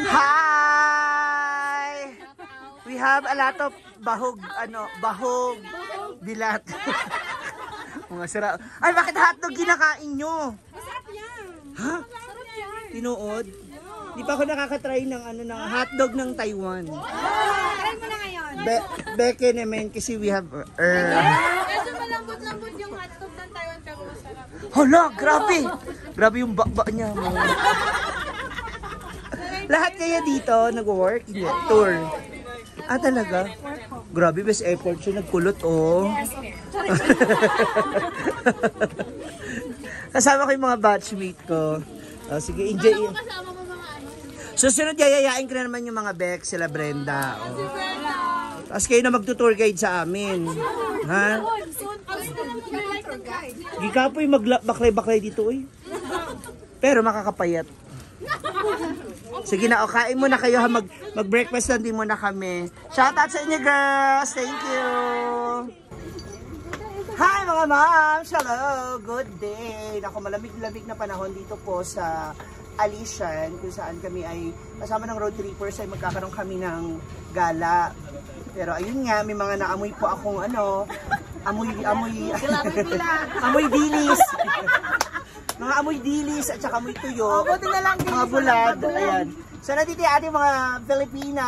Hi! We have a lot of bahog bilat. Mga sira. Ay, bakit hotdog kinakain nyo? Masarap yan. Ha? Masarap yan. Tinood? Di pa ako nakakatry ng ng hotdog ng Taiwan. Try mo na ngayon. Beke naman kasi we have Medyo malambot-lambot yung hotdog ng Taiwan pero masarap. Hala, grabe! Grabe yung bakba niya. Lahat kaya dito nag-work? Hindi, tour. Ah, talaga? Grabe, best effort siya. Nagkulot, oh. Kasama ko yung mga batchmate ko. Oh, sige, enjoy. Kasama mo mga ano? Susunod, yayayain ko na naman yung mga Bex, sila Brenda. Oh. Tapos kayo na magtutour guide sa amin. Ha? Gikapoy magbaklay-baklay dito, eh. Pero makakapayat. Sige na, kain muna kayo. Mag-breakfast lang din muna kami. Shoutout sa inyo, girls. Thank you. Hi mga moms! Hello! Good day! Naku, malamig-lamig na panahon dito po sa Alishan, kung saan kami ay kasama ng road trippers ay magkakaroon kami ng gala. Pero ayun nga, may mga naamoy po akong amoy dilis. Mga amoy dilis at saka amoy tuyo. Mga bulad. Ayan. So nandito yung ating mga Pilipina.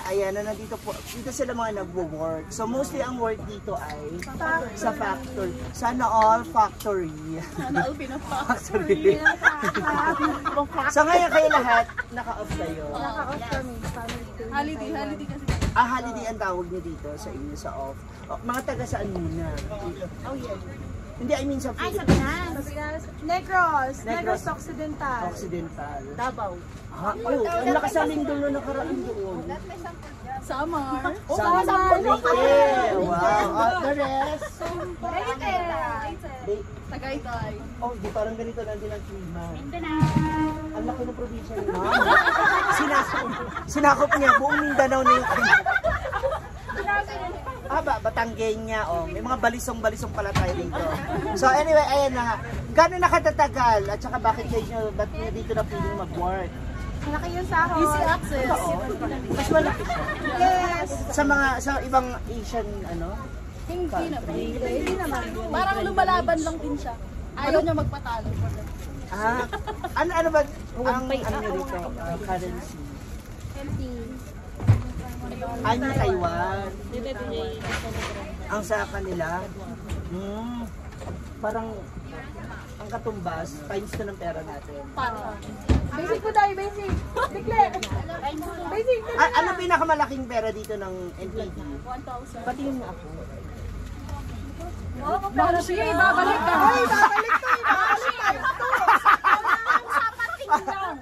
Ayan, nandito po. Dito sila mga nagwo-work. So mostly ang work dito ay sa factory. Sana all factory. Sana all Factory. So ngayon kayo lahat, naka-off kayo. Naka-off kami. Holiday kasi. Holiday ang tawag niyo dito sa inyo sa off. Mga taga saan muna? Oh yeah. Hindi, I mean sa Philippines. Negros Occidental. Occidental. Davao. Ha? Oh, ang lakas sa lindol na nakaraan doon. Samar. Samar. Wow. The rest? Tagaytay. Oh, di parang ganito lang din ang klima. Ang laki ng probinsya ni Ma'am. Sinakop niya buong Mindanao na yung Batanggenya, oh. May mga balisong-balisong pala tayo dito. So anyway, ayan na nga. Gano'n nakatatagal? At saka ba't niya dito na piling mag-work? Malaki yung sahod. Easy access. Mas malaki siya. Yes. Sa ibang Asian, Hindi naman. Parang lumalaban lang din siya. Ayaw niya magpatalo. Ano ba ang niya dito? Currency? Ano Taiwan? Ang sa kanila, parang ang katumbas, times na ng pera natin. Basic po tayo, basic. Declare. Basic. Ano pinakamalaking pera dito ng NPD? 1,000. Pati yung ako. Mahal siya, babalik ka.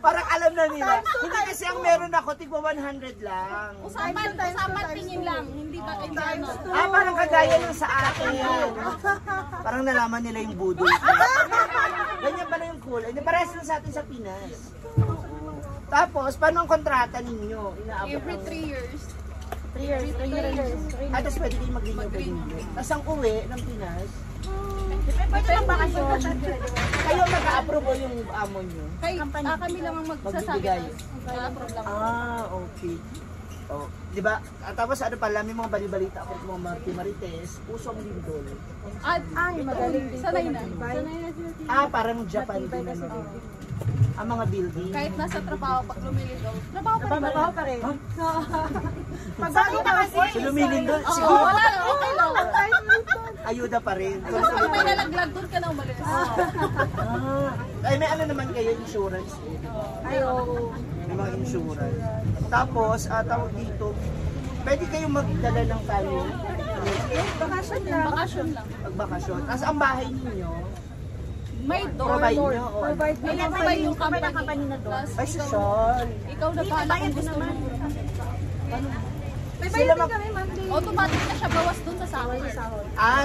Parang alam na nila. Hindi kasi ang meron ako, tigwa 100 lang. Usapan tingin lang. Hindi ba ano? Parang kagaya ng sa akin. Parang nalaman nila yung budol. Ganyan pala yung cool. Parehas lang sa atin sa Pinas. Tapos, paano ang kontrata ninyo? Every 3 years. 3 years. Tapos pwede din mag-renew. Tapos ang uwi ng Pinas, kayo mag-a-approve o yung amo nyo? Kami lang ang magsasabi. Mag-a-approve lang. Okay. Oh, di ba? Tapos ano pala, may mga balibalita ako ng mga Marites, usong lindol. Magaling din. Sanay na. Parang Japan din ang mga building. Kahit nasa trabaho, pag lumilindol, Trabaho pa rin. Pagbago na kasi. So lumilindol, Oo, siguro wala. Okay lang. ayuda pa rin. So, Kung may nalaglag, doon ka na umalis. Ay, may ano naman kayo, insurance eh. May mga insurance. Tapos, tawag dito, pwede kayong magdala ng family. Bakasyon lang. Bakasyon lang. Pagbakasyon. Tapos ang bahay ninyo, May door. provide nyo. Provide yung company na doon. Ay, social. Ikaw na bahala kung gusto mo. May bayad din kami monthly. Automatic na siya bawas doon sa sahod.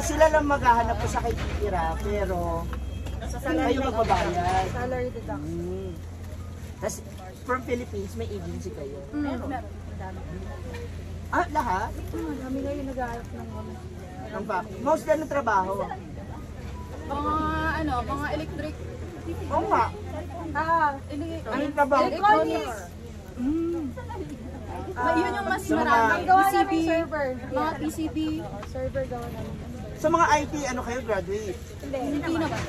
Sila lang maghahanap po sa kay titira, pero kayo magbabayad. Salary deduct. Tapos, from Philippines, may agency kayo. Meron. Lahat? Kami ngayon nag-aarap ng Most na ng trabaho. Mga electric. Oo nga. Anong trabaho? Electronics. Yun yung mas Sa mga- marami. Gawa PCB, namin server. mga PCB, Server gawa namin. Sa mga IT, ano kayo, graduate? hindi naman.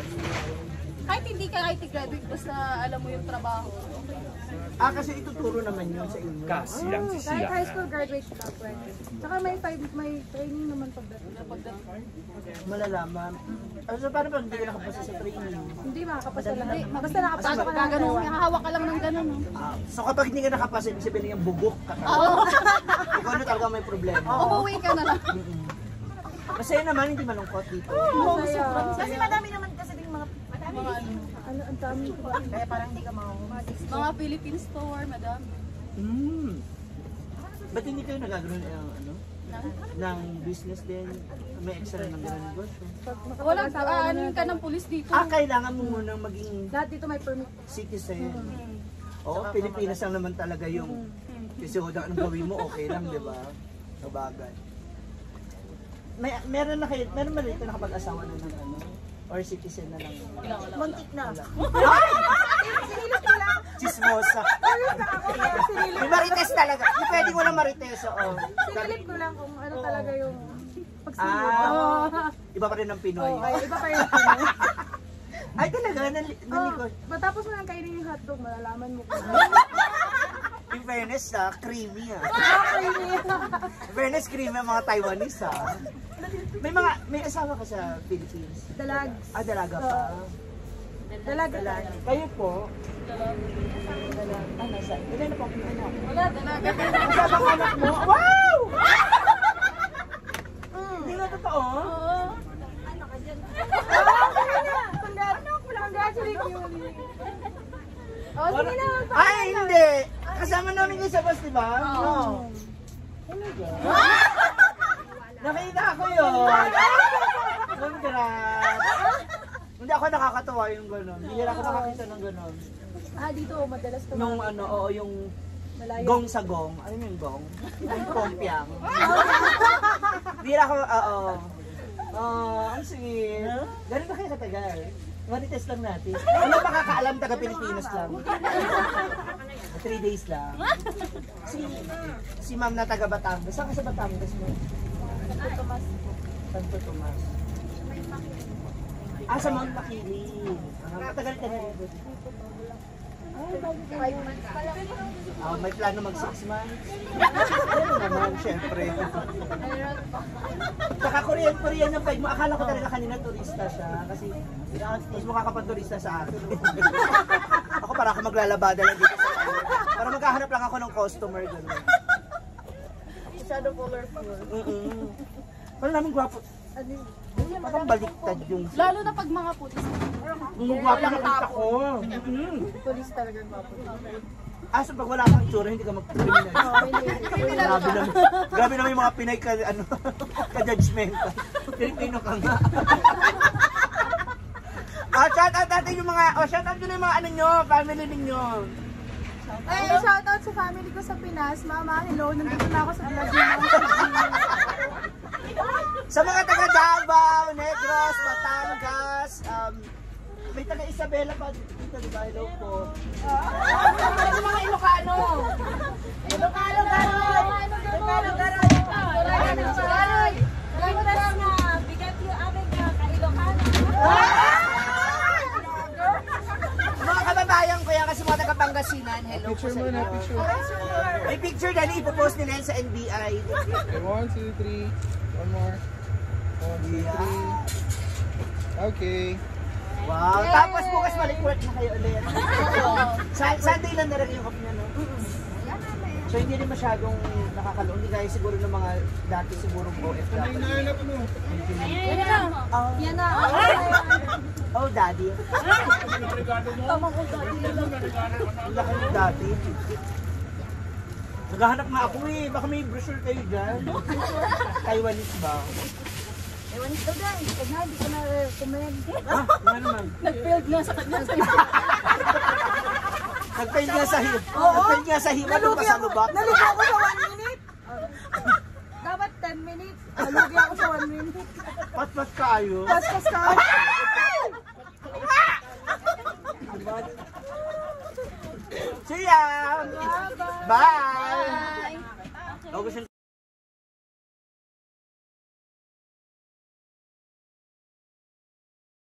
Kahit hindi ka IT graduate, basta alam mo yung trabaho. Kasi ituturo naman yun sa inyo. Kahit high school graduate ka, pwede. Tsaka may training naman pagdating. Malalaman. So, paano pag hindi ka nakapasa sa training? Hindi makakapasa lang. Basta nakapasok ka na. Gaganon, hahawak ka lang ng ganon. No? So, kapag hindi ka nakapasa, ibig sabihin yung bugok ka. Ikaw na talaga may problema. Umuwi ka na lang. Masaya naman, hindi malungkot dito. Masaya. Kasi madami naman kasi ding mga Ano, ang dami ko ba? kaya parang hindi ka mauumagis. Mga Philippine store, madami. Ba't hindi kayo nagagano'n ng business din? May extra ng ganun negosyo? Walang, ano yung ka ng pulis dito. Kailangan mo munang maging Lahat dito may permit. citizen. Oo, Pilipinas lang naman talaga yung kasi anong gawin mo, okay lang, di ba? Sabagay. Meron ba dito nakapag-asawa na ng ano? Or citizen na lang? Muntik na. Chismosa. May marites talaga. Yung pwede mo lang marites, oo. Sinilip ko lang kung ano talaga yung Iba pa rin ng Pinoy. Iba pa yung Pinoy. Ay talaga, nalikos. Matapos mo lang kainin yung hotdog, malalaman mo kung In fairness, creamy In fairness, creamy ang mga Taiwanese May asawa ka sa Philippines? dalag. Dalaga pa. Dalag. Kayo po? Dalag. Nasa? Ilan na po ang anak? Wala, dalaga. Kasama ang anak mo? Wow! Hindi na totoo? Oo. Congratulations. Oh, sige na. Hindi! Kasama namin kayo sa bus, di ba? Oo. Nakita ko yun! Congrats! Hindi ako nakakatawa yung gano'n. Hindi ako nakakita ng gano'n. Dito madalas to. Nung yung Malayo. gong sa gong. Ano yung gong? Yung pompiang. Hindi ako, ang sweet. Ganun ba kayo katagal? Marites lang natin. Ano makakaalam, taga Pilipinas lang. 3 days lang. Si ma'am na taga Batangas. Saan ka sa Batangas mo? Santo Tomas. Sa Mount Makiling. Matagal ka na rin. May plano mag 6 months. Ano naman, syempre. Saka Korean yung peg mo. Akala ko talaga kanina turista siya. Kasi mas mukha ka pa turista sa akin. Ako para ako maglalabada lang dito sa akin. Para maghahanap lang ako ng customer. Gano'n. Masyado colorful. Parang namin gwapo. Parang baliktad yung... Lalo na pag mga pulis. Gwapo na kita ko. Police talaga mapo. So pag wala kang tsura, hindi ka mag-criminal. Grabe naman yung mga Pinay ka-judgmental. Pilipino ka nga. Shout out natin yung mga, shout out yung mga ano nyo, family ninyo. Shout out sa family ko sa Pinas. Mama, hello. Nandito na ako sa vlog niyo. Sa mga taga Davao, Negros, Batangas, may taga Isabela pa dito, di ba? Hello po. Ano mga Ilocano? Ilocano garoy! Garoy! Lantas nga, bigat yung aming ka-Ilocano. Mga kababayan ko yan kasi mga taga Pangasinan. Hello po sa inyo. May picture dali, ipopost nila yan sa NBI. 1, 2, 3. One more. 1, 2, 3. Okay. Wow, tapos bukas balik work na kayo ulit. Sunday lang na rin yung off niya, no? So hindi rin masyadong nakakaloon. Hindi kaya siguro ng mga dati siguro OFW. Yan na. Oh, daddy. Tama ko dati. Ang laki ng daddy. Naghahanap nga ako baka may brochure kayo dyan. Taiwanese ba? Ewanis daw guys. Pag na, hindi ko na recommend. Ano naman? Nag-build nga sa kanya. Nag-fail nga sa hiwa. Nag-fail nga sa hiwa nung pasalubak. Nalugi ako sa 1 minute. Dapat 10 minutes. Nalugi ako sa 1 minute. Pat-pat kayo. Paspas ka. See ya! Bye! Bye. August